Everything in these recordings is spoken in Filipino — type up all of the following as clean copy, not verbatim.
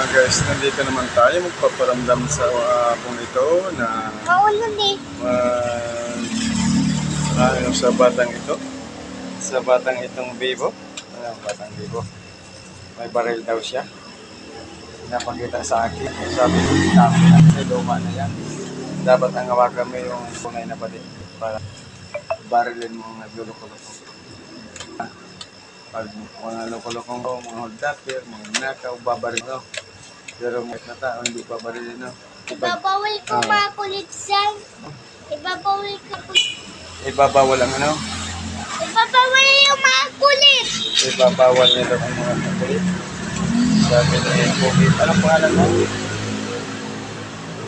guys, nandito naman tayo magpaparamdam sa hapong ito na sa batang ito. Sa batang itong bibo. Batang bibo. May baril daw siya. Napakita sa akin. Sabi ko, kasi luma na yan. Dapat ang hawakan mo yung punay na pati para barilin mo ang nagluloko-loko. Pag mga loko-lokong ko, mga holdapper, mga nakaw, babaril mo. Pero may na tao, hindi babarilin no. Ibabawal ko mga kulit dyan. Ibabawal ko. Ibabawal ang ano? Ibabawal yung mga kulit. Ibabawal nila ang mga kulit. Sabi na yung COVID. Anong pangalan mo?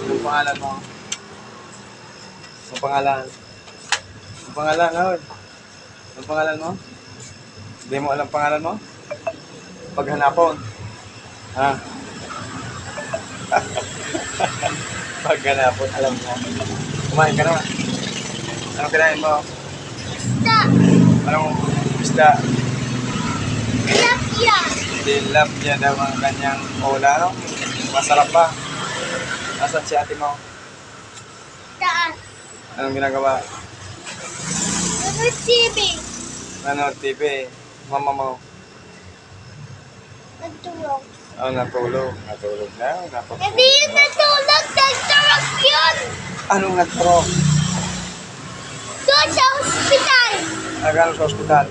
Anong pangalan mo? Anong pangalan? Anong pangalan, Howard? Anong pangalan mo? Hindi mo alam pangalan mo? Paghanapon. Ha? Paghanapon, alam mo. Kumain ka naman. Anong kinain mo? Isda. Anong isda? Tilapia. Tilapia daw ang kanyang ulam. No? Masarap ba? Nasaan si ate mo? Taas. Anong ginagawa? Ano TV? Ano, TV? Mama mo? Natulog. Oh, natulog. Natulog na. Napatulog. Hindi yun natulog. Nagtarap yun. Anong natulog? Doon sa hospital. Nagano sa ospital?